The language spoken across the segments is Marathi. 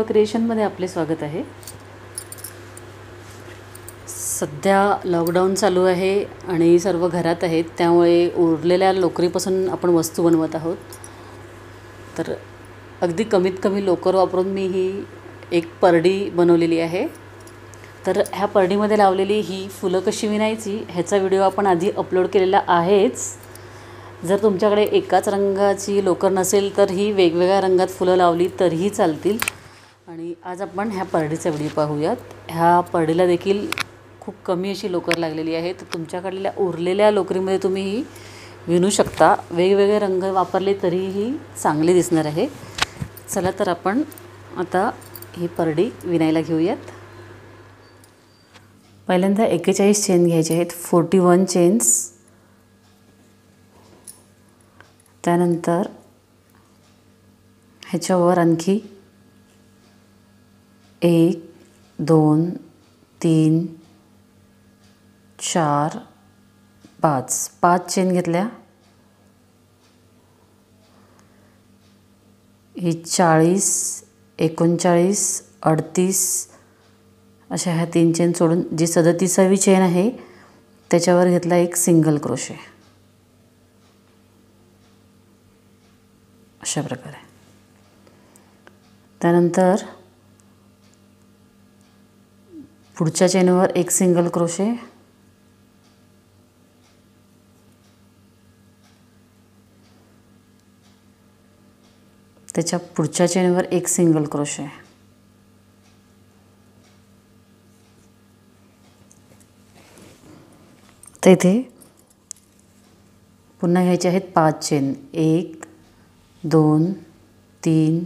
क्रिएशनमध्ये आपले स्वागत आहे। सध्या लॉकडाऊन चालू आहे आणि सर्व घरात आहेत, त्यामुळे उरलेल्या लोकरीपासून आपण वस्तू बनवत आहोत। तर अगदी कमीत कमी लोकर वापरून मी ही एक परडी बनवलेली आहे। तर ह्या परडीमध्ये लावलेली ही फुलं कशी विणायची ह्याचा व्हिडिओ आपण आधी अपलोड केलेला आहेच। जर तुमच्याकडे एकाच रंगाची लोकर नसेल तर ही वेगवेगळ्या रंगात फुलं लावली तरीही चालतील। आणि आज आपण ह्या परडीचा व्हिडिओ पाहूयात। ह्या परडीला देखील खूप कमी अशी लोकर लागलेली आहे, तर तुमच्याकडल्या उरलेल्या लोकरीमध्ये तुम्ही ही विणू शकता। वेगवेगळे रंग वापरले तरीही चांगली दिसणार आहे। चला तर आपण आता ही परडी विणायला घेऊयात। पहिल्यांदा 41 चेन घ्यायचे आहेत, 41 चेन्स। त्यानंतर ह्याच्यावर आणखी 1 2 3 4 5 चेन घेतल्या। ही 40 39 38 अशा ह्या 3 चेन सोडून जी 37वी चेन आहे त्याच्यावर घेतला एक सिंगल क्रोशे, अशा प्रकारे। त्यानंतर पुढच्या चेनवर एक सिंगल क्रोशे, त्याच्या पुढच्या चेनवर एक सिंगल क्रोशे, तर इथे पुन्हा घ्यायचे आहेत 5 चेन। 1 2 3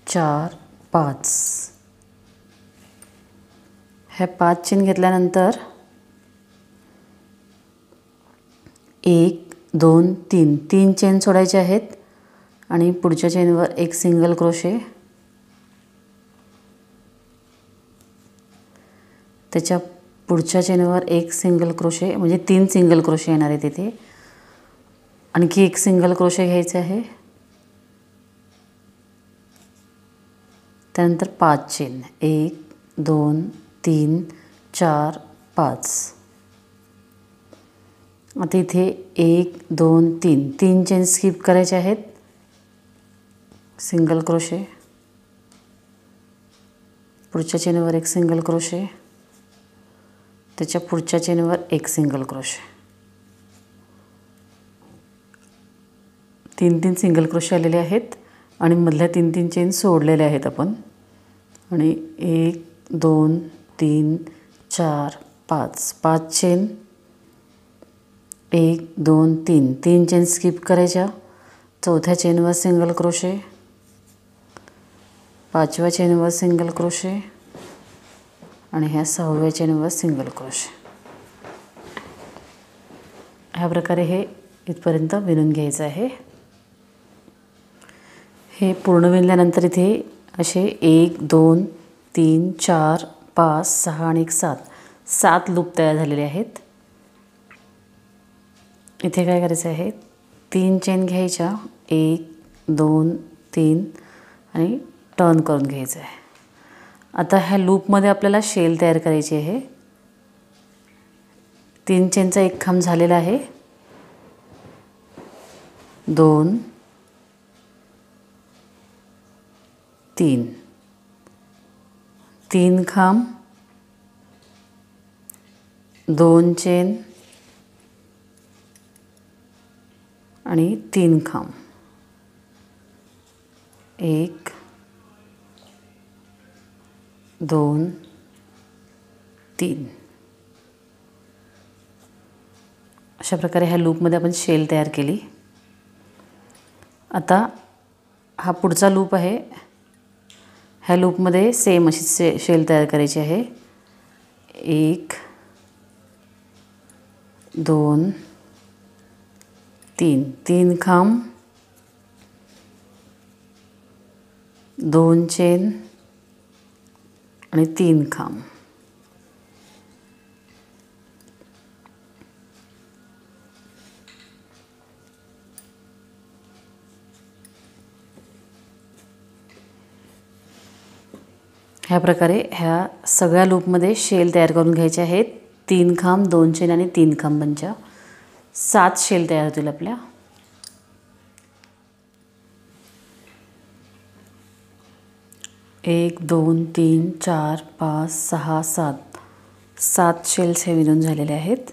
4 5। ह्या 5 चेन घेतल्यानंतर 1 2 3 चेन सोडायचे आहेत आणि पुढच्या चेनवर एक सिंगल क्रोशे, त्याच्या पुढच्या चेनवर एक सिंगल क्रोशे, म्हणजे 3 सिंगल क्रोशे येणार आहेत तिथे। आणखी एक सिंगल क्रोशे घ्यायचे आहे। त्यानंतर 5 चेन, 1 2 3 4 5। आता इथे 1 2 3 चेन स्किप करायचे आहेत, सिंगल क्रोशे, पुढच्या चेनवर एक सिंगल क्रोशे, त्याच्या पुढच्या चेनवर एक सिंगल क्रोशे। 3 सिंगल क्रोशे आलेले आहेत आणि मधल्या 3 चेन सोडलेल्या आहेत आपण। आणि 1 2 3 4 5 चेन, 1 2 3 चेन स्किप करायच्या, चौथ्या चेनवर सिंगल क्रोशे, 5व्या चेनवर सिंगल क्रोशे आणि ह्या 6व्या चेनवर सिंगल क्रोशे। ह्या प्रकारे हे इथपर्यंत विणून घ्यायचं आहे। हे पूर्ण विणल्यानंतर इथे असे 1 2 3 4 5 6 आणि 7 लूप तयार झालेले आहेत। इथे काय करायचं आहे, 3 चेन घ्यायच्या, 1 2 3 आणि टर्न करून घ्यायचं आहे। आता ह्या लूपमध्ये आपल्याला शेल तयार करायची आहे। 3 चेनचा एक खांब झालेला आहे, 2 3 खांब, 2 चेन आणि 3 खांब, 1 2 3। अशा प्रकारे ह्या लूपमध्ये आपण शेल तयार केली। आता हा पुढचा लूप आहे, ह्या लूपमध्ये सेम अशी शेल तयार करायची आहे। 1 2 3 खांब, 2 चेन आणि 3 खांब, ह्या प्रकारे ह्या सगळ्या लूपमध्ये शेल तयार करून घ्यायचे आहेत. 3 खांब, 2 चेन आणि 3 खांबांच्या 7 शेल तयार होतील आपल्या. एक, 2, 3, 4, 5, 6, 7 7 शेल्स हे विणून झालेले आहेत.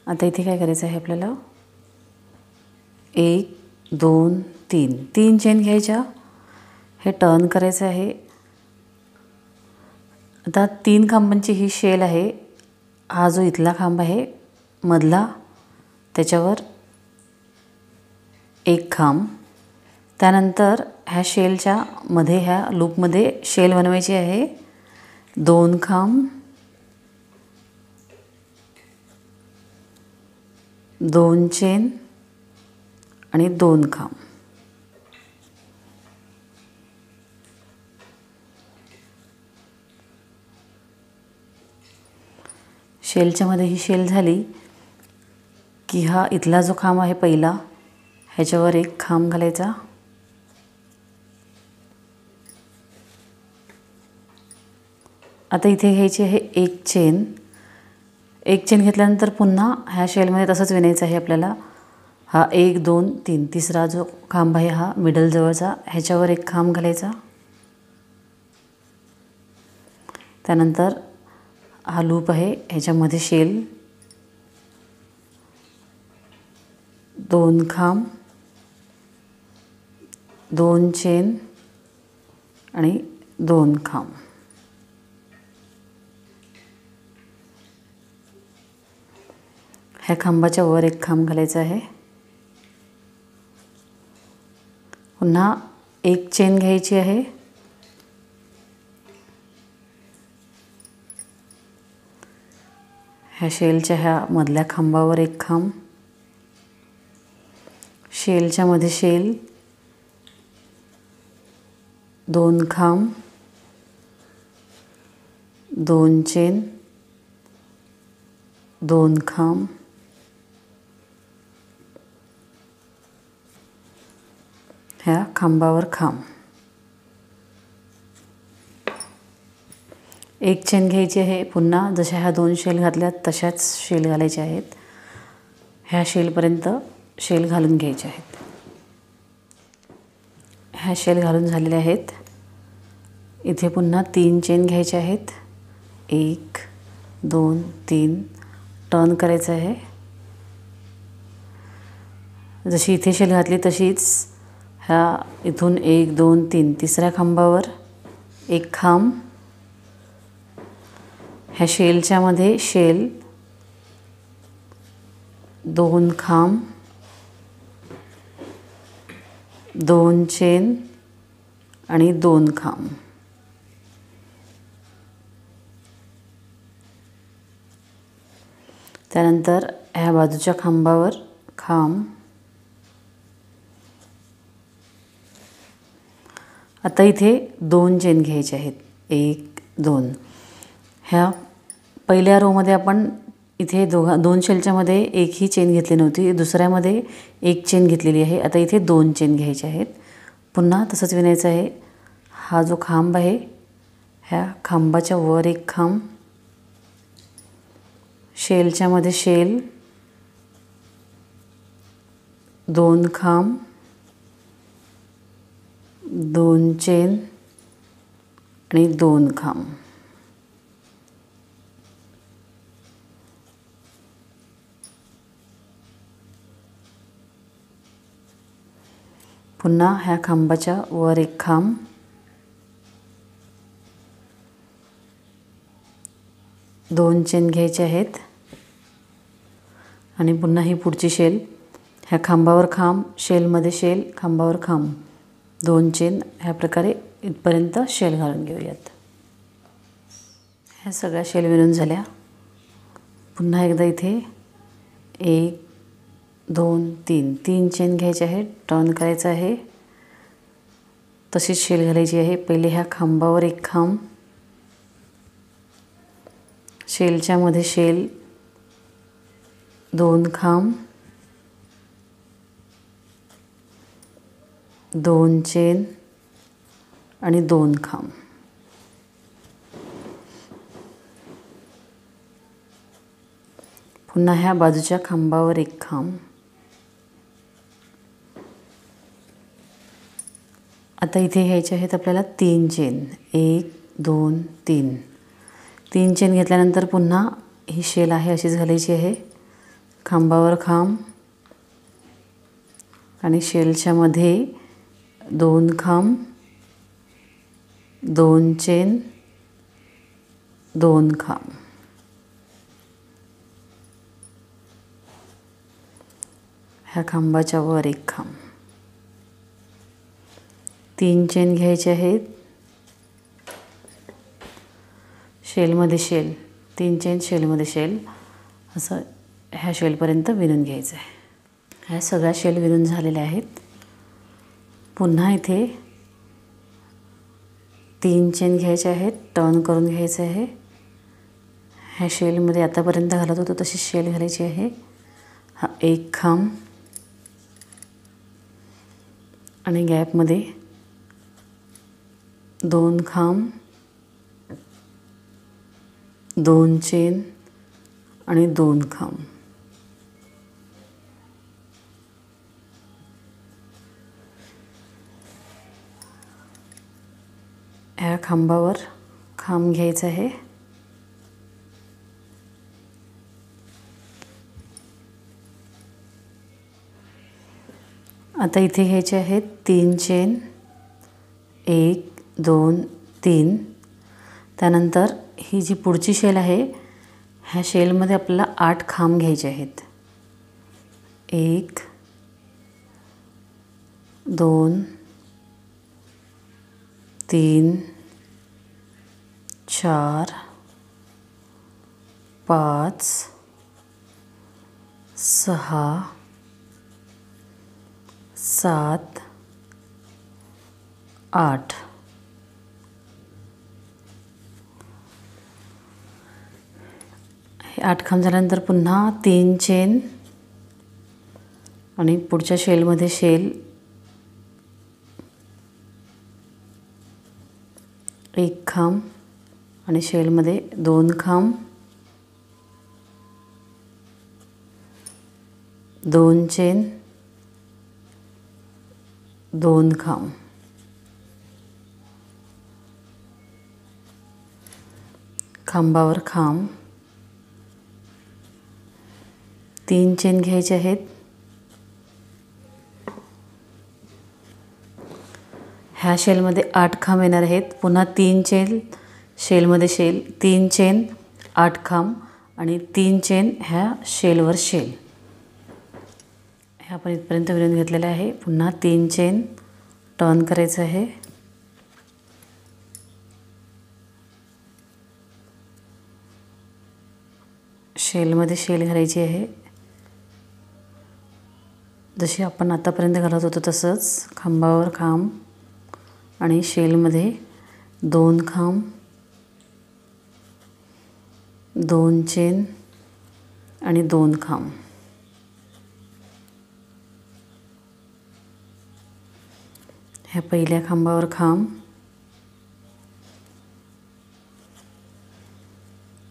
आता इथे काय करायचं आहे आपल्याला, 1, 2, 3 3 चेन घ्यायच्या, हे टर्न करायचं आहे. आता 3 खांबांची ही शेल आहे. हा जो इथला खांब आहे मधला, त्याच्यावर एक खांब. त्यानंतर ह्या शेलच्या मध्ये, ह्या लूपमध्ये शेल बनवायची आहे. 2 खांब, 2 चेन आणि 2 खांब. शेलच्या मध्ये ही शेल झाली की हा इथला जो खांब आहे पहिला, ह्याच्यावर एक खांब घालायचा. आता इथे घ्यायची आहे एक चेन. एक चेन घेतल्यानंतर पुन्हा ह्या शेलमध्ये तसंच विणायचं आहे आपल्याला. हा 1, 2, 3 तिसरा जो खांब आहे हा मिडल जवळचा, ह्याच्यावर एक खांब घालायचा. त्यानंतर हा लूप आहे, ह्याच्यामध्ये शेल, 2 खांब, 2 चेन आणि 2 खांब. ह्या खांबाच्या वर एक खांब घालायचा आहे. पुन्हा एक चेन घ्यायची आहे. ह्या शेलच्या ह्या मधल्या खांबावर एक खांब, शेलच्या मध्ये शेल, 2 खांब, 2 चेन, 2 खांब. ह्या खांबावर खांब. एक चेन घ्यायची आहे. पुन्हा जशा ह्या 2 शेल घातल्यात तशाच शेल घालायच्या आहेत. ह्या शेलपर्यंत शेल घालून घ्यायचे आहेत. ह्या शेल घालून झालेल्या आहेत. इथे पुन्हा 3 चेन घ्यायचे आहेत. 1, 2, 3 टर्न करायचं आहे. जशी इथे शेल घातली तशीच ह्या इथून 1, 2, 3 तिसऱ्या खांबावर एक खांब. ह्या शेलच्या मध्ये शेल, 2 खांब, 2 चेन आणि 2 खांब. त्यानंतर ह्या बाजूच्या खांबावर खांब. आता इथे 2 चेन घ्यायचे आहेत. 1, 2 ह्या पहिल्या रोमध्ये आपण इथे 2 शेलच्या मध्ये एकही चेन घेतली नव्हती. दुसऱ्यामध्ये एक चेन घेतलेली आहे. आता इथे 2 चेन घ्यायचे आहेत. पुन्हा तसंच विणायचं आहे. हा जो खांब आहे, ह्या खांबाच्या वर एक खांब, शेलच्या मध्ये शेल, 2 खांब, 2 चेन आणि 2 खांब. पुन्हा ह्या खांबाच्या वर एक खांब, 2 चेन घ्यायचे आहेत आणि पुन्हा ही पुढची शेल. ह्या खांबावर खांब, शेलमध्ये शेल, खांबावर खांब, 2 चेन. ह्या प्रकारे इथपर्यंत शेल घालून घेऊयात. ह्या सगळ्या शेल विणून झाल्या. पुन्हा एकदा इथे 1, 2, 3 चेन घ्यायचे आहेत. टर्न करायचं आहे. तशीच शेल घालायची आहे. पहिले ह्या खांबावर एक खांब, शेलच्या मध्ये शेल, 2 खांब, 2 चेन आणि 2 खांब. पुन्हा ह्या बाजूच्या खांबावर एक खांब. आता इथे घ्यायचे आहेत आपल्याला 3 चेन. 1 2 3. 3 चेन घेतल्यानंतर पुन्हा ही शेल आहे अशीच घालायची आहे. खांबावर खांब आणि शेलच्या मध्ये 2 खांब, 2 चेन, 2 खांब. ह्या खांबाच्या वर एक खांब. 3 चेन घ्यायचे आहेत. शेलमध्ये शेल, 3 चेन शेलमध्ये शेल, असं ह्या शेलपर्यंत विणून घ्यायचं आहे. ह्या सगळ्या शेल विणून झालेल्या आहेत. पुन्हा इथे 3 चेन घ्यायचे आहेत, टर्न करून घ्यायचं आहे. ह्या शेलमध्ये आतापर्यंत घालत होतो तशी शेल घालायची आहे. हा एक खांब आणि गॅपमध्ये 2 खांब, 2 चेन आणि 2 खांब. ह्या खांबावर खांब घ्यायचा आहे. आता इथे घ्यायचे आहेत 3 चेन. 1 2 3. त्यानंतर ही जी पुढची शेल आहे ह्या शेलमध्ये आपल्याला 8 खांब घ्यायचे आहेत. 1 2 3 4 5 6 7 8. हे 8 खांब झाल्यानंतर पुन्हा 3 चेन आणि पुढच्या शेलमध्ये शेल, 1 खांब आणि शेलमध्ये 2 खांब, 2 चेन, 2 खांब. खांबावर खांब. 3 चेन घ्यायचे आहेत. ह्या शेलमध्ये 8 खांब येणार आहेत. पुन्हा 3 चेन शेलमध्ये शेल, 3 चेन, 8 खांब आणि 3 चेन ह्या शेलवर शेल. ह्या आपण इथपर्यंत विणून घेतलेलं आहे. पुन्हा 3 चेन टर्न करायचं आहे. शेलमध्ये शेल घालायची आहे. जशी आपण आतापर्यंत घालत होतो तसंच खांबावर खांब आणि शेलमध्ये 2 खांब, 2 चेन आणि 2 खांब. ह्या पहिल्या खांबावर खांब.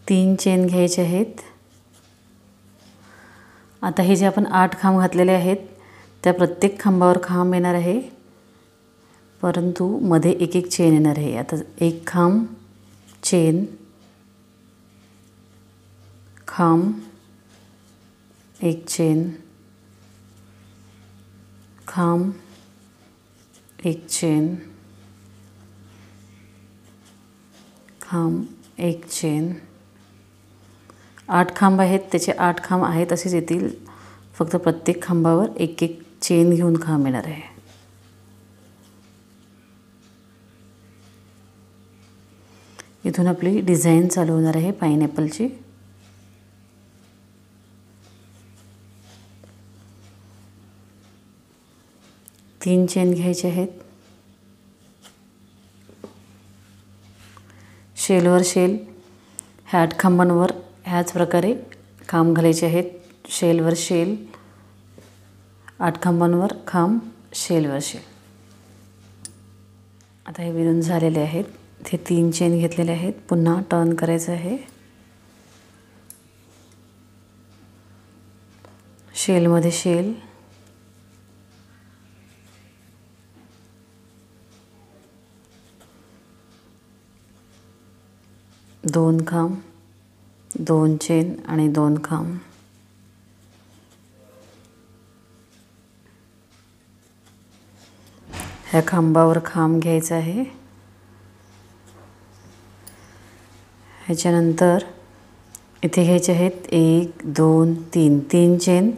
3 चेन घ्यायचे आहेत. आता हे जे आपण 8 खांब घातलेले आहेत त्या प्रत्येक खांबावर खांब येणार आहे, परंतु मध्ये एक एक चेन येणार आहे. आता 1 खांब, चेन, खांब, 1 चेन, खांब, 1 चेन, खांब, 1 चेन. 8 खांब आहेत, त्याचे 8 खांब आहेत असेच येतील, फक्त प्रत्येक खांबावर एक एक चेन घेऊन खांब येणार आहे. इथून आपली डिझाईन चालू होणार आहे पाइनएपलची. तीन चेन घ्यायचे आहेत. शेलवर शेल ह्या 8 खांबांवर ह्याच प्रकारे खांब घालायचे आहेत. शेलवर शेल, 8 खांबांवर खांब, शेलवर शेल. आता हे विणून झालेले आहेत. ते 3 चेन घेतलेले आहेत. पुन्हा टर्न करायचं आहे. शेलमध्ये शेल, दोन खांब, दोन चेन आणि दोन खांब, ह्या खांबावर खांब घ्यायचा आहे. ह्याच्यानंतर इथे घ्यायचे आहेत 1 2 3 3 चेन.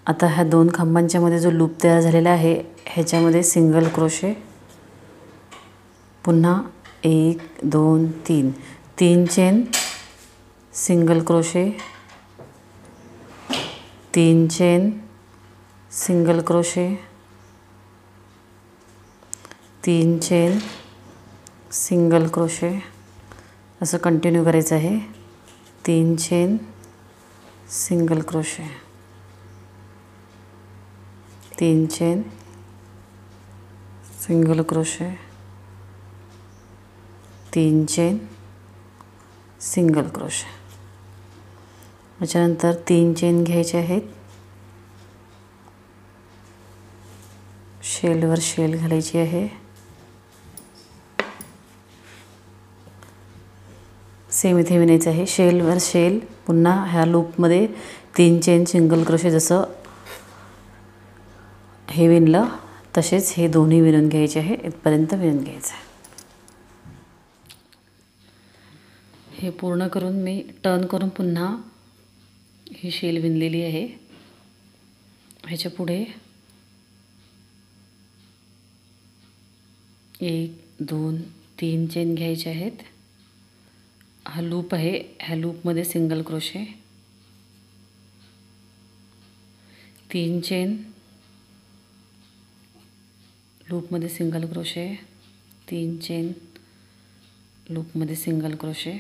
आता ह्या दोन खांबांच्या मध्ये जो लूप तयार झालेला आहे ह्याच्यामध्ये सिंगल क्रोशे, पुन्हा 1 2 3 3 chain, single crochet, 3 chain, single crochet, 3 chain, single crochet, असं कंटिन्यू करायचं आहे. 3 chain, single crochet, 3 chain, single crochet, 3 chain, single crochet. त्याच्यानंतर 3 चेन घ्यायचे आहेत, शेलवर शेल घालायची आहे. सेम इथे विणायचं आहे, शेलवर शेल, पुन्हा ह्या लूपमध्ये 3 चेन, सिंगल क्रोशे. जसं हे विणलं तसेच हे दोन्ही विणून घ्यायचे आहे. इथपर्यंत विणून घ्यायचं आहे. हे पूर्ण करून मी टर्न करून पुन्हा ही शेल विणलेली आहे. ह्याच्या पुढे 1 2 3 चेन घ्यायचे आहेत. हा लूप आहे, ह्या लूपमध्ये सिंगल क्रोशे, 3 चेन, लूपमध्ये सिंगल क्रोशे, 3 चेन, लूपमध्ये सिंगल क्रोशे,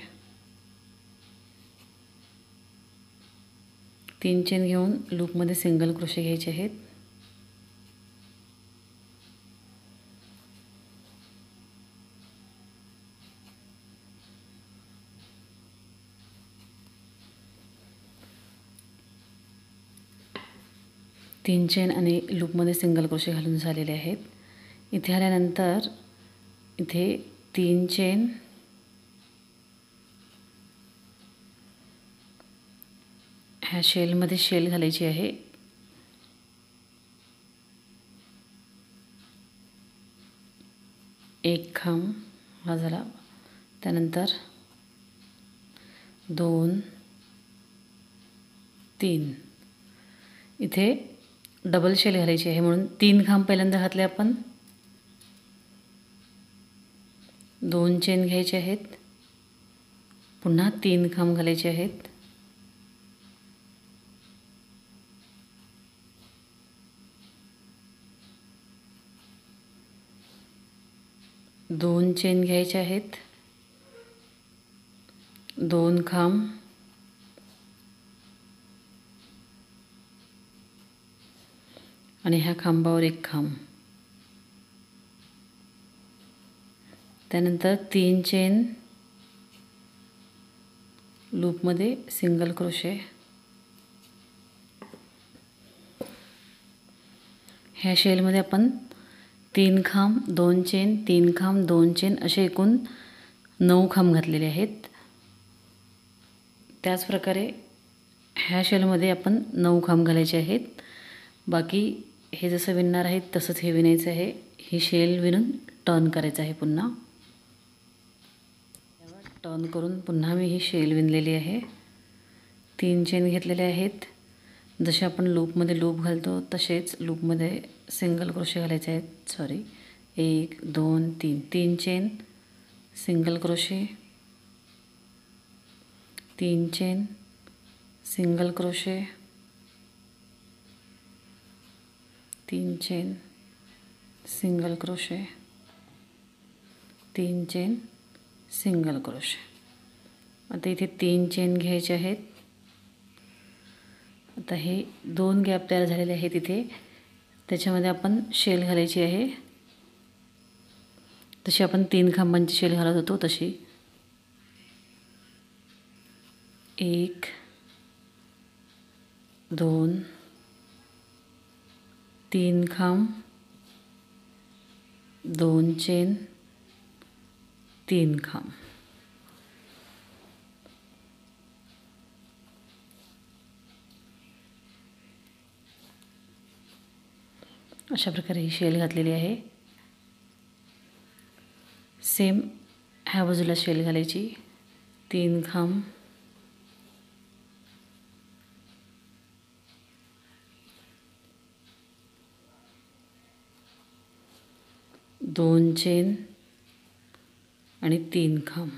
3 चेन घेऊन लूपमध्ये सिंगल क्रोशे घ्यायचे आहेत. तीन चेन आणि लूपमध्ये सिंगल क्रोशे घालून झालेले आहेत. इथे आल्यानंतर इथे 3 चेन, ह्या शेलमध्ये शेल घालायची आहे. एक खांब हा झाला. त्यानंतर 2 3 इथे डबल शेल घालायची आहे म्हणून 3 खांब पहिल्यांदा घातले आपण. 2 चेन घ्यायचे आहेत, पुन्हा 3 खांब घालायचे आहेत. 2 चेन घ्यायचे आहेत, 2 खांब, आणि ह्या खांबावर एक खांब. त्यानंतर 3 चेन, लूपमध्ये सिंगल क्रोशे, ह्या शेलमध्ये आपण 3 खांब, 2 चेन, 3 खांब, 2 चेन असे एकूण 9 खांब घातलेले आहेत. त्याच प्रकारे ह्या शेलमध्ये आपण 9 खांब घालायचे आहेत. बाकी हे जसं विणणार आहे तसंच हे विणायचं आहे. ही शेल विणून टर्न करायचं आहे. पुन्हा टर्न करून पुन्हा मी ही शेल विणलेली आहे. 3 चेन घेतलेले आहेत. जसे आपण लूपमध्ये लूप घालतो तसेच लूपमध्ये सिंगल क्रोशे घालायचे आहेत. Sorry, 1 2 3 3 chain, single crochet, 3 chain, single crochet, 3 chain, single crochet, 3 chain, single crochet. आता इथे 3 चेन घ्यायचे आहेत. आता हे 2 गॅप तयार झालेले आहेत इथे, त्याच्यामध्ये आपण शेल घालायची आहे. तशी आपण 3 खांबांची शेल घालत होतो तशी. 1 2 3 खांब, 2 चेन, 3 खांब. अशा प्रकारे ही शेल घातलेली आहे. सेम ह्या बाजूला शेल घालायची. 3 खांब, 2 चेन आणि 3 खांब.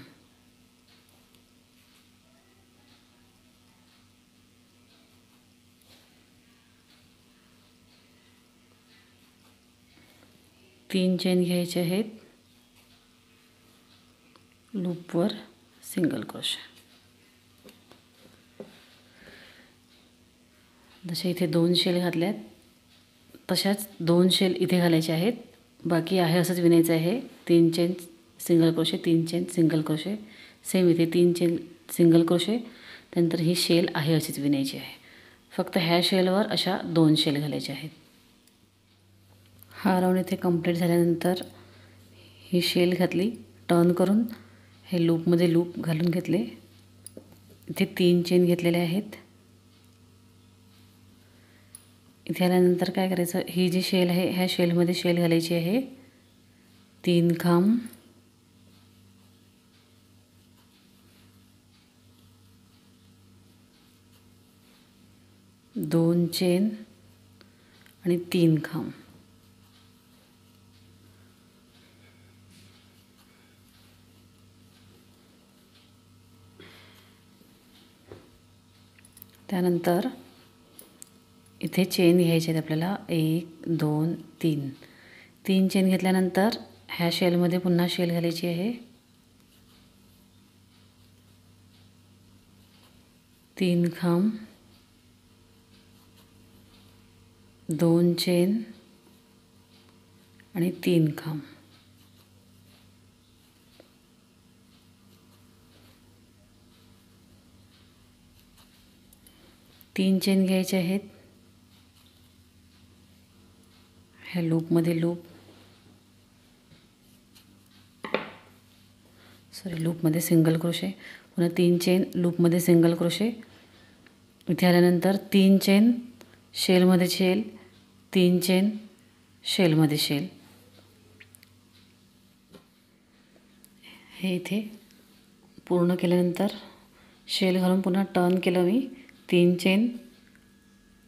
तीन चेन घ्यायचे आहेत. लूपवर सिंगल क्रोशे. जसे इथे 2 शेल घातल्यात तशाच 2 शेल इथे घालायचे आहेत. बाकी आहे असंच विणायचं आहे. 3 chain single crochet, 3 chain single crochet. Same इथे 3 चेन सिंगल क्रोशे. त्यानंतर ही शेल आहे अशीच विणायची आहे. फक्त ह्या शेलवर अशा 2 शेल घालायचे आहेत. हा राऊंड इथे कंप्लीट झाल्यानंतर ही शेल घातली. टर्न करून हे लूपमध्ये लूप घालून घेतले. इथे 3 चेन घेतलेले आहेत. इथे आल्यानंतर काय करायचं, ही जी शेल आहे ह्या शेलमध्ये शेल घालायची आहे. 3 खांब, 2 चेन आणि 3 खांब. त्यानंतर इथे चेन घ्यायचे आहेत आपल्याला. 1 2 3. 3 चेन घेतल्यानंतर ह्या शेलमध्ये पुन्हा शेल घालायची आहे. 3 खांब, 2 चेन आणि 3 खांब. तीन चेन घ्यायचे आहेत. ह्या लूपमध्ये लूपमध्ये सिंगल क्रोशे. पुन्हा 3 चेन लूपमध्ये सिंगल क्रोशे. इथे आल्यानंतर 3 चेन शेलमध्ये शेल, 3 चेन शेलमध्ये शेल. हे इथे पूर्ण केल्यानंतर शेल घालून पुन्हा टर्न केलं मी. 3 chain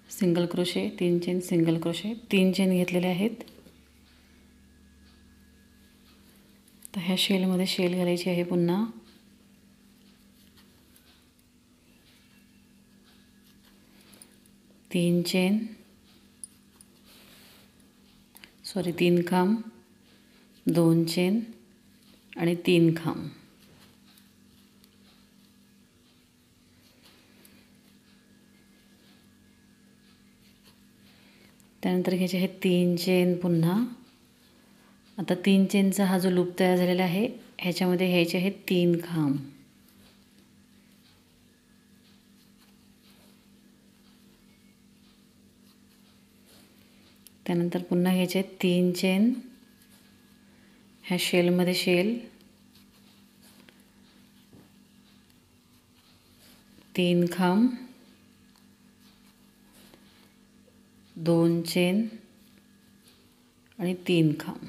single crochet, 3 chain single crochet. 3 chain घेतलेले आहेत. तर ह्या शेलमध्ये शेल घालायची आहे पुन्हा. 3 चेन 3 खांब, 2 चेन आणि 3 खांब. त्यानंतर घ्यायचे आहेत 3 चेन पुन्हा. आता 3 चेनचा हा जो लूप तयार झालेला आहे ह्याच्यामध्ये घ्यायचे आहेत 3 खांब. त्यानंतर पुन्हा घ्यायचे आहेत 3 चेन ह्या शेलमध्ये शेल, 3 खांब, 2 चेन आणि 3 खांब.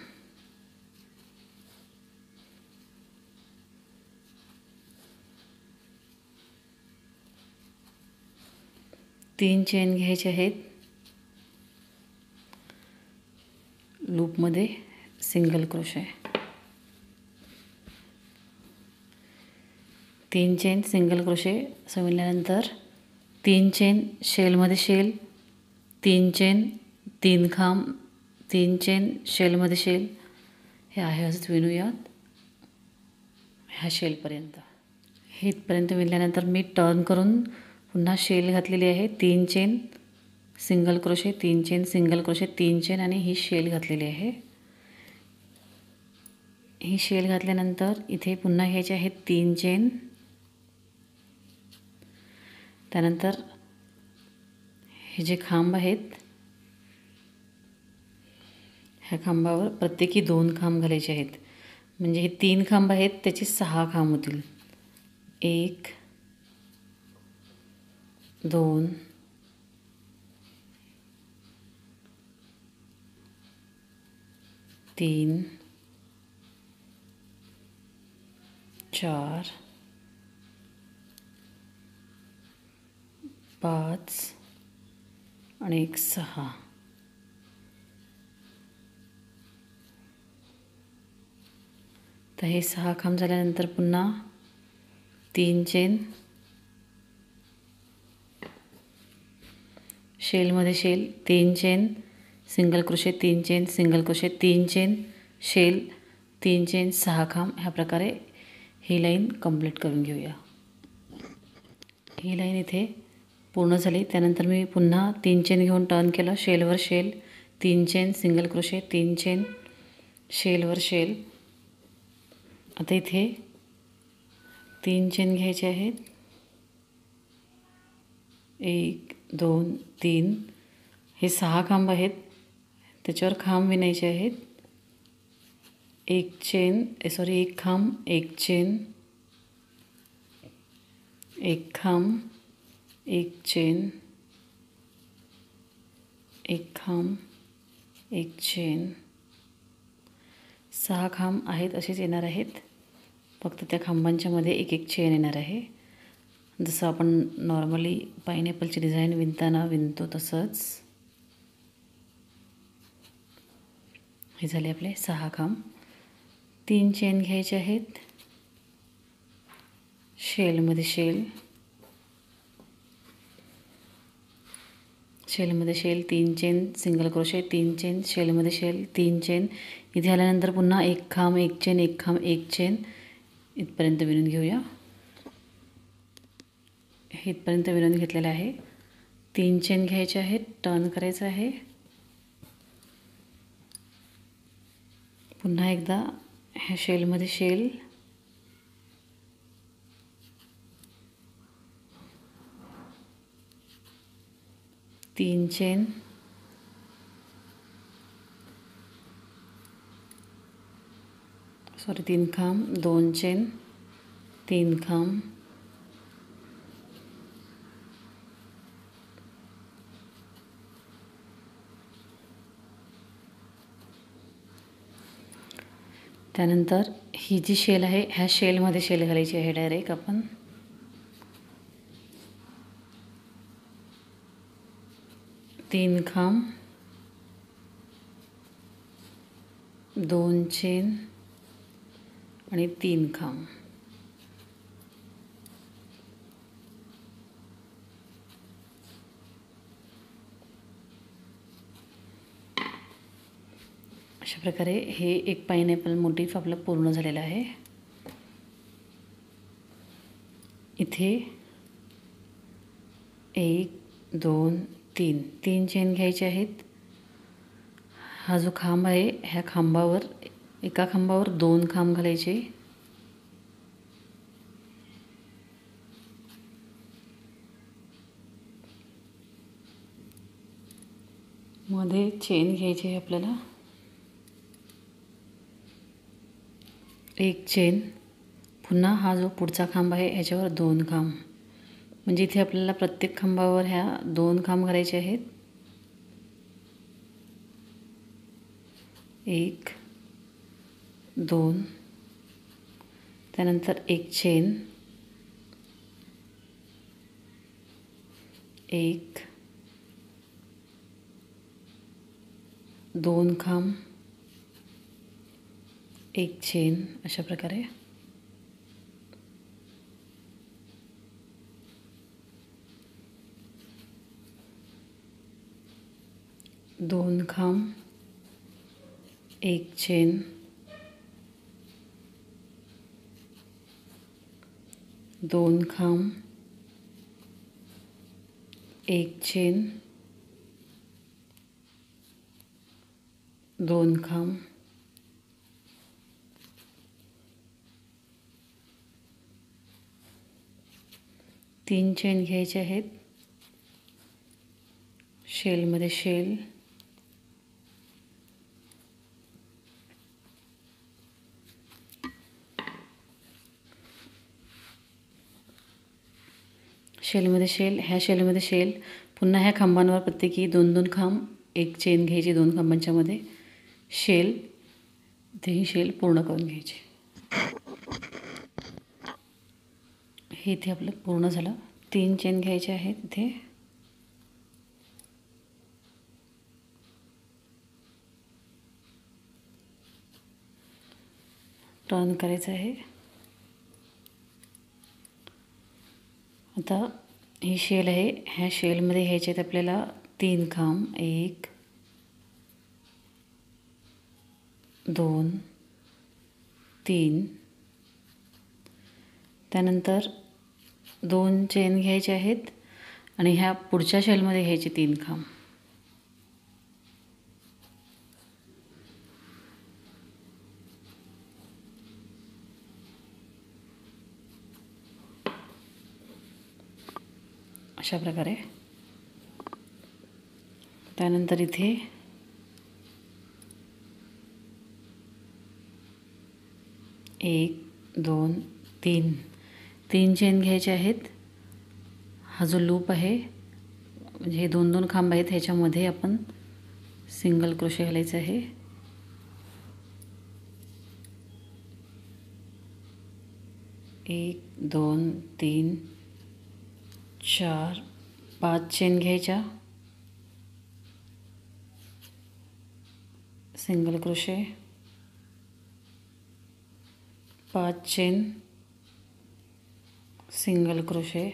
तीन चेन घ्यायचे आहेत. लूपमध्ये single crochet. 3 chain single crochet विणल्यानंतर 3 चेन शेलमध्ये शेल, 3 चेन 3 खांब, 3 चेन शेलमध्ये शेल. हे आहे असंच विणूयात ह्या शेलपर्यंत. हे इथपर्यंत विणल्यानंतर मी टर्न करून पुन्हा शेल घातलेली आहे. 3 chain single crochet, 3 chain single crochet, 3 chain आणि ही शेल घातलेली आहे. ही शेल घातल्यानंतर इथे पुन्हा घ्यायचे आहेत 3 चेन. त्यानंतर हे जे खांब आहेत ह्या खांबावर प्रत्येकी 2 खांब घालायचे आहेत. म्हणजे हे 3 खांब आहेत त्याचे 6 खांब होतील. 1 2 3 4 5 आणि 1 6. तर हे 6 खांब झाल्यानंतर पुन्हा 3 चेन, शेलमध्ये shell, 3 chain, single crochet, 3 chain, single crochet, 3 chain, shell, 3 chain, 6 खांब. ह्या प्रकारे ही लाईन कंप्लीट करून घेऊया. ही लाईन इथे पूर्ण झाली. त्यानंतर मी पुन्हा 3 चेन घेऊन टर्न केलं, शेलवर shell, 3 chain, single crochet, 3 chain, शेलवर शेल. आता इथे 3 चेन घ्यायचे आहेत. 1 2 3. हे 6 खांब आहेत त्याच्यावर खांब विणायचे आहेत. 1 खांब, 1 चेन, 1 खांब, 1 चेन, 1 खांब, 1 चेन. 6 खांब आहेत असेच येणार आहेत. फक्त त्या खांबांच्या मध्ये 1 चेन येणार आहे. जसं आपण नॉर्मली पायनॅपलची डिझाईन विणताना विणतो तसंच. हे झाले आपले 6 खांब. 3 चेन घ्यायचे आहेत. शेलमध्ये शेल, शेलमध्ये shell, 3 chain, single crochet, 3 chain, शेलमध्ये शेल, 3 चेन. इथे आल्यानंतर पुन्हा 1 खांब, 1 चेन, 1 खांब, 1 चेन इथपर्यंत विणून घेऊया. हे इथपर्यंत विणून घेतलेलं आहे. 3 चेन घ्यायचे आहेत, टर्न करायचं आहे. पुन्हा एकदा ह्या शेलमध्ये शेल, 3 चेन, सॉरी 3 खांब, 2 चेन, 3 खांब, त्यानंतर ही जी शेल आहे ह्या शेलमध्ये शेल घालायची आहे डायरेक्ट आपण. 3 खांब, 2 चेन आणि 3 खांब. अशा प्रकारे हे एक पायनॅपल मोटिफ आपलं पूर्ण झालेलं आहे. इथे 1 2 3 3 चेन घ्यायचे आहेत. हा जो खांब आहे ह्या खांबावर एका खांबावर 2 खांब घालायचे. मध्ये चेन घ्यायची आहे आपल्याला. 1 चेन, पुन्हा हा जो पुढचा खांब आहे ह्याच्यावर 2 खांब. म्हणजे इथे आपल्याला प्रत्येक खांबावर ह्या 2 खांब घालायचे आहेत. 1 2, त्यानंतर 1 चेन, 1 2 खांब, 1 चेन. अशा प्रकारे 2 खांब, 1 चेन, 2 खांब, 1 चेन, 2 खांब, 3 चेन घ्यायचे आहेत. शेलमध्ये शेल, शेलमध्ये शेल, ह्या शेलमध्ये शेल, पुन्हा ह्या खांबांवर प्रत्येकी 2-2 खांब, एक चेन घ्यायची 2 खांबांच्या मध्ये, शेल, इथेही शेल पूर्ण करून घ्यायचे. हे इथे आपलं पूर्ण झालं. 3 चेन घ्यायचे आहेत इथे, टर्न करायचं आहे. आता ही शेल आहे, ह्या शेलमध्ये घ्यायचे आहेत आपल्याला 3 खांब, 1 2 3. त्यानंतर 2 चेन घ्यायचे आहेत आणि ह्या पुढच्या शेलमध्ये घ्यायचे 3 खांब. अशा प्रकारे. त्यानंतर इथे 1 2 3 3 चेन घ्यायचे आहेत. हा जो लूप आहे, म्हणजे हे 2-2 खांब आहेत, ह्याच्यामध्ये आपण सिंगल क्रोशे घालायचं आहे. 1 2 3 4 5 चेन घ्यायच्या, single crochet, 5 chain, single crochet,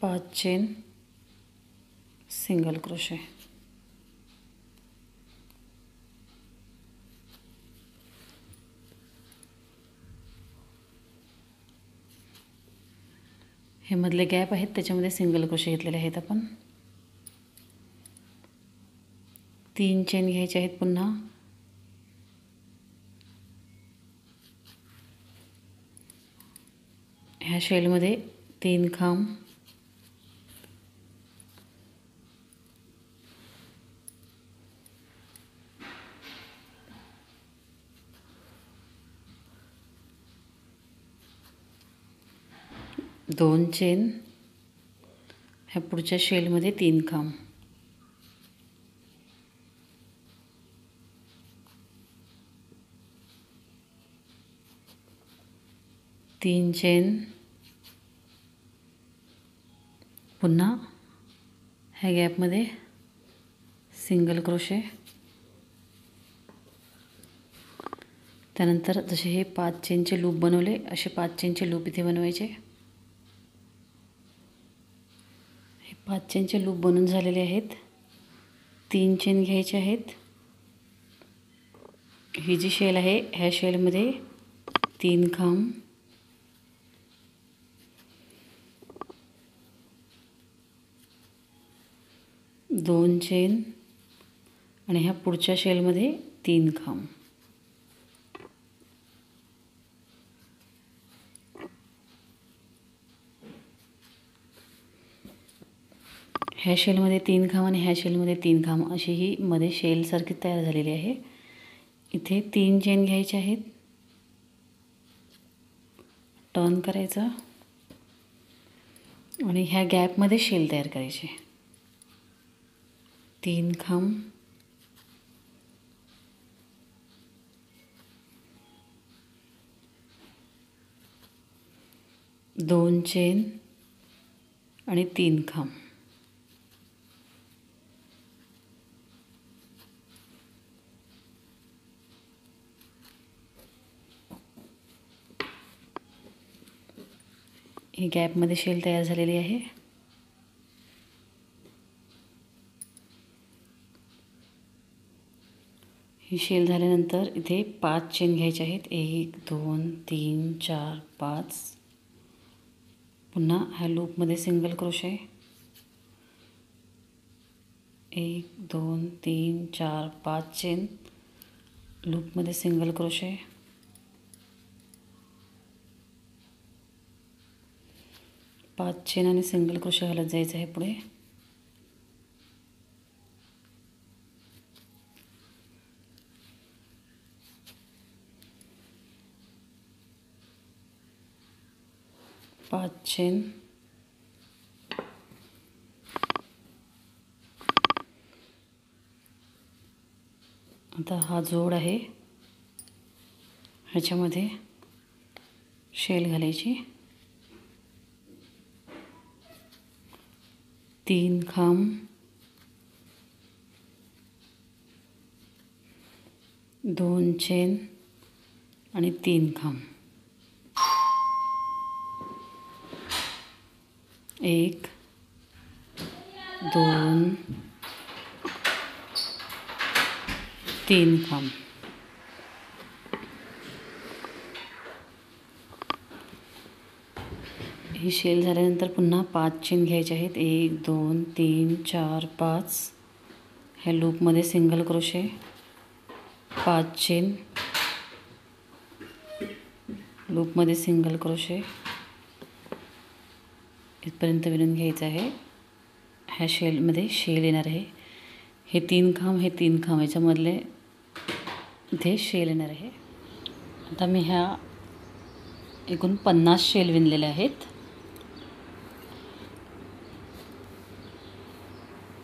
5 chain, single crochet. हे मधले गॅप आहेत, त्याच्यामध्ये सिंगल क्रोशे घेतलेले आहेत आपण. 3 चेन घ्यायचे आहेत पुन्हा, ह्या शेलमध्ये 3 खांब, 2 चेन, ह्या पुढच्या शेलमध्ये 3 खांब, 3 चेन, पुन्हा ह्या गॅपमध्ये सिंगल क्रोशे. त्यानंतर जसे हे 5 चेनचे लूप बनवले, असे 5 चेनचे लूप इथे बनवायचे. हे 5 चेनचे लूप बनून झालेले आहेत. 3 चेन घ्यायचे आहेत. ही जी शेल आहे, ह्या शेलमध्ये 3 खांब, 2 चेन आणि ह्या पुढच्या शेलमध्ये 3 खांब. ह्या शेलमध्ये 3 खांब आणि ह्या शेलमध्ये 3 खांब, अशी ही मध्ये शेलसारखी तयार झालेली आहे. इथे 3 चेन घ्यायचे आहेत, टर्न करायचा आणि ह्या गॅपमध्ये शेल तयार करायचे. 3 खांब, 2 चेन आणि 3 खांब. ही गॅपमध्ये शेल तयार झालेली आहे. ही शेल झाल्यानंतर इथे 5 चेन घ्यायचे आहेत. 1 2 3 4 5. पुन्हा ह्या लूपमध्ये सिंगल क्रोशे. 1 2 3 4 5 चेन, लूपमध्ये सिंगल क्रोशे. 5 चेन आणि सिंगल क्रोशे घालत जायचं आहे पुढे. पाच चेन, आता हा जोड आहे, ह्याच्यामध्ये शेल घालायची. 3 खांब, 2 चेन आणि 3 खांब. 1 2 3 खांब. ही शेल झाल्यानंतर पुन्हा 5 चेन घ्यायचे आहेत. 1 2 3 4 5. ह्या लूपमध्ये सिंगल क्रोशे, 5 चेन, लूपमध्ये सिंगल क्रोशे, इथपर्यंत विणून घ्यायचं आहे. ह्या शेलमध्ये शेल येणार आहे. हे 3 खांब, हे 3 खांब, याच्यामधले इथे शेल येणार आहे. आता मी ह्या एकूण 50 शेल विणलेले आहेत.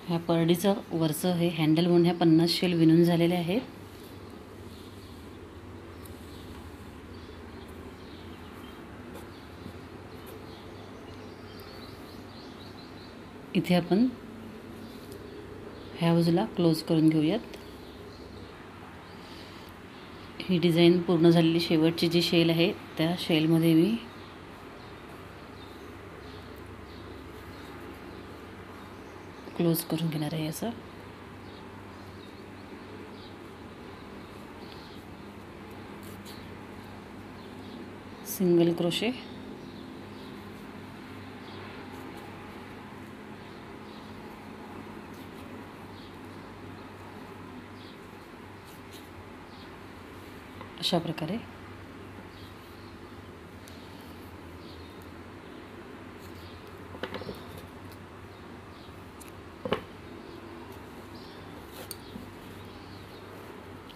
ह्या परडीचं वरचं हे हँडल म्हणून ह्या 50 शेल विणून झालेले आहेत. इथे आपण ह्या बाजूला क्लोज करून घेऊयात. ही डिझाईन पूर्ण झालेली शेवटची जी शेल आहे त्या शेलमध्ये मी क्लोज करून घेणार आहे. असं सिंगल क्रोशे, अशा प्रकारे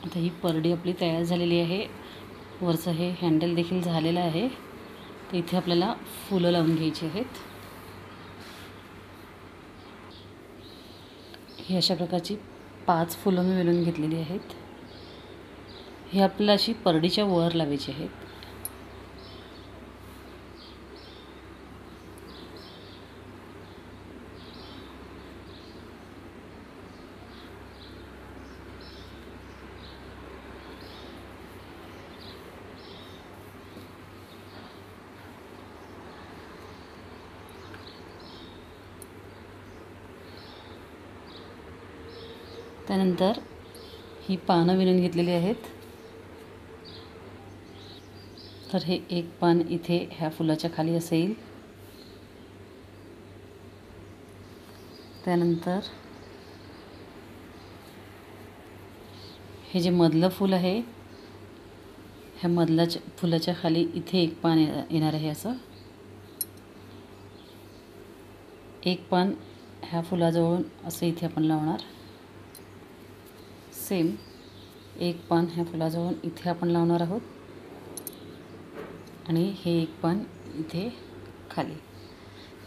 आता ही परडी आपली तयार झालेली आहे. वरचं हे हँडल देखील झालेलं आहे. तर इथे आपल्याला फुलं लावून घ्यायची आहेत. ही अशा प्रकारची 5 फुलं मी विणून घेतलेली आहेत. ही आपल्याला अशी परडीच्या वर लावायची आहेत. त्यानंतर ही पानं विणून घेतलेली आहेत. तर हे एक पान इथे ह्या फुलाच्या खाली असेल. त्यानंतर हे जे मधलं फूल आहे ह्या मधल्याच्या फुलाच्या खाली इथे एक पान येणार आहे. असं एक पान ह्या फुलाजवळून असं इथे आपण लावणार. सेम एक पान ह्या फुलाजवळून इथे आपण लावणार आहोत आणि हे एक पान इथे खाली.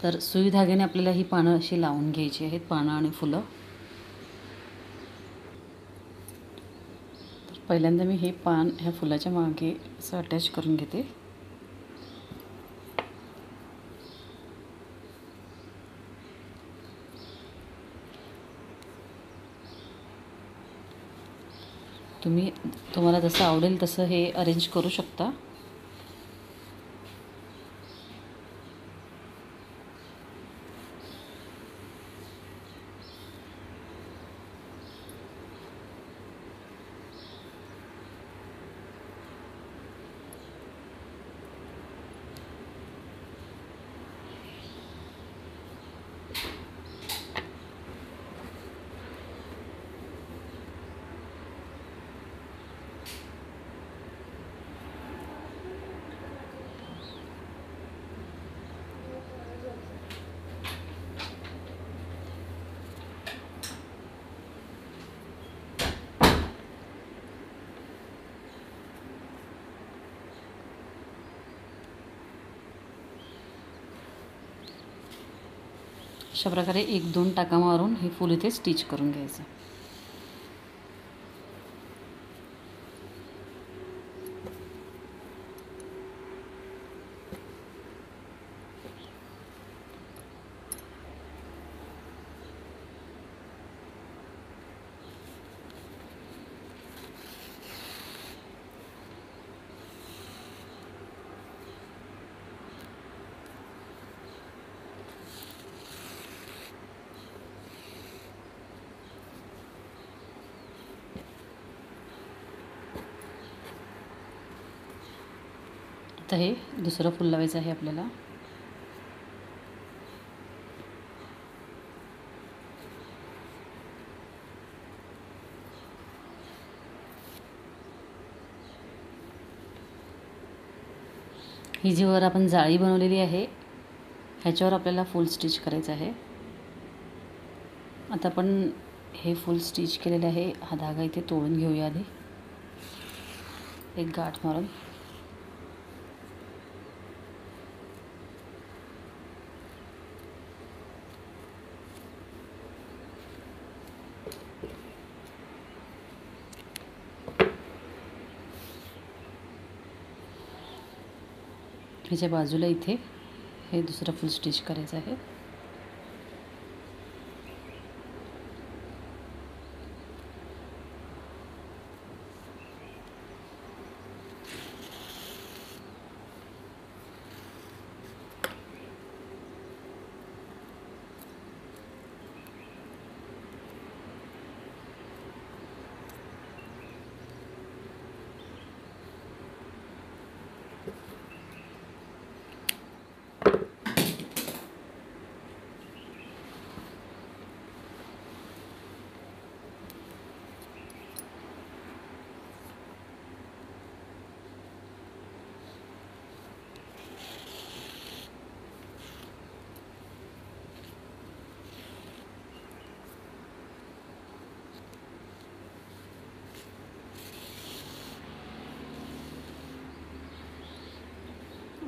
तर सुई धाग्याने आपल्याला ही पानं अशी लावून घ्यायची आहेत, पानं आणि फुलं. तर पहिल्यांदा मी हे पान ह्या फुलाच्या मागे असं अटॅच करून घेते. तुम्हाला जसं आवडेल तसं हे अरेंज करू शकता. अशा प्रकारे 1-2 टाका मारून हे फूल इथे स्टिच करून घ्यायचं. आता हे दुसरं फूल लावायचं आहे आपल्याला. ही जी वर आपण जाळी बनवलेली आहे ह्याच्यावर आपल्याला फूल स्टिच करायचं आहे. आता आपण हे फूल स्टिच केलेलं आहे. हा धागा इथे तोडून घेऊया आधी, एक गाठ मारून. ह्याच्या बाजूला इथे हे दुसरं फूल स्टिच करायचं आहे.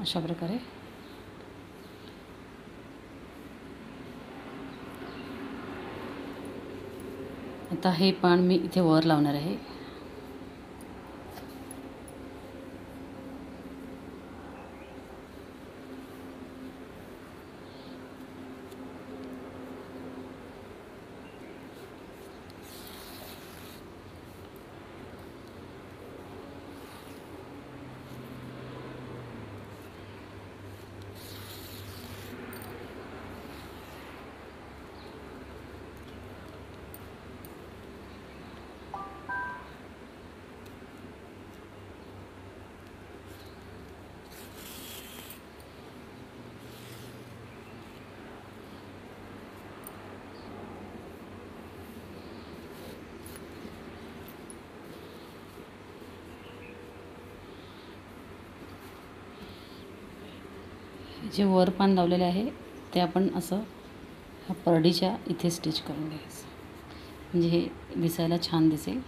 अशा प्रकारे आता हे पान मी इथे वर लावणार आहे. जे वर पान लावलेले आहे ते आपण असं ह्या परडीच्या इथे स्टिच करून घ्यायचं, म्हणजे हे दिसायला छान दिसेल.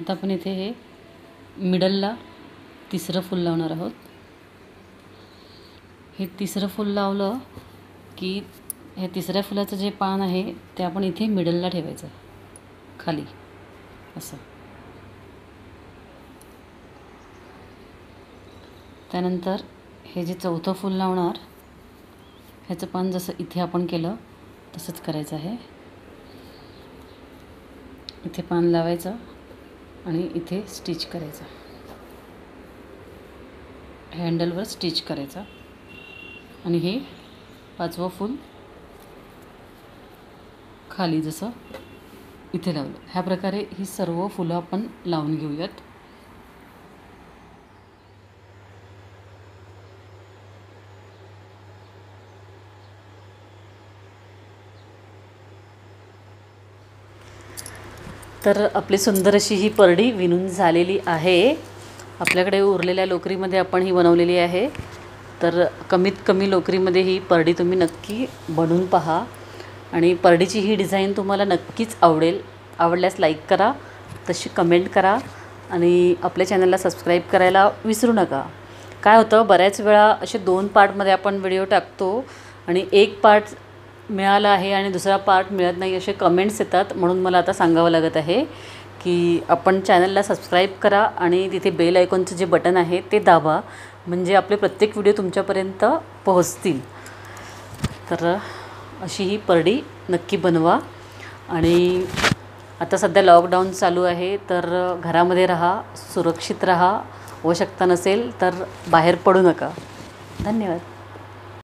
आता आपण इथे हे मिडलला तिसरं फूल लावणार आहोत. हे तिसरं फूल लावलं की हे तिसऱ्या फुलाचं जे पान आहे ते आपण इथे मिडलला ठेवायचं खाली असं. त्यानंतर हे जे चौथं फूल लावणार ह्याचं पान जसं इथे आपण केलं तसंच करायचं आहे. इथे पान लावायचं आणि इथे स्टिच करायचं, हँडलवर स्टिच करायचं आणि हे 5वं फूल खाली जसं इथे लावलं. ह्या प्रकारे ही सर्व फुलं आपण लावून घेऊयात. तर आपली सुंदर अशी ही परडी विणून झालेली आहे. आपल्याकडे उरलेल्या लोकरीमध्ये आपण ही बनवलेली आहे. तर कमीत कमी लोकरीमध्ये ही परडी तुम्ही नक्की बनवून पहा आणि परडीची ही डिझाईन तुम्हाला नक्कीच आवडेल. आवडल्यास लाईक करा, तशी कमेंट करा आणि आपल्या चॅनलला सबस्क्राईब करायला विसरू नका. काय होतं, बऱ्याच वेळा असे 2 पार्टमध्ये आपण व्हिडिओ टाकतो आणि एक पार्ट मिळाला आहे आणि दुसरा पार्ट मिळत नाही असे कमेंट्स येतात. म्हणून मला आता सांगावं लागत आहे की आपण चॅनलला सबस्क्राईब करा आणि तिथे बेल आयकॉनचं जे बटन आहे ते दाबा, म्हणजे आपले प्रत्येक व्हिडिओ तुमच्यापर्यंत पोहोचतील. तर अशी ही परडी नक्की बनवा. आणि आता सध्या लॉकडाऊन चालू आहे, तर घरामध्ये राहा, सुरक्षित राहा. आवश्यकता नसेल तर बाहेर पडू नका. धन्यवाद.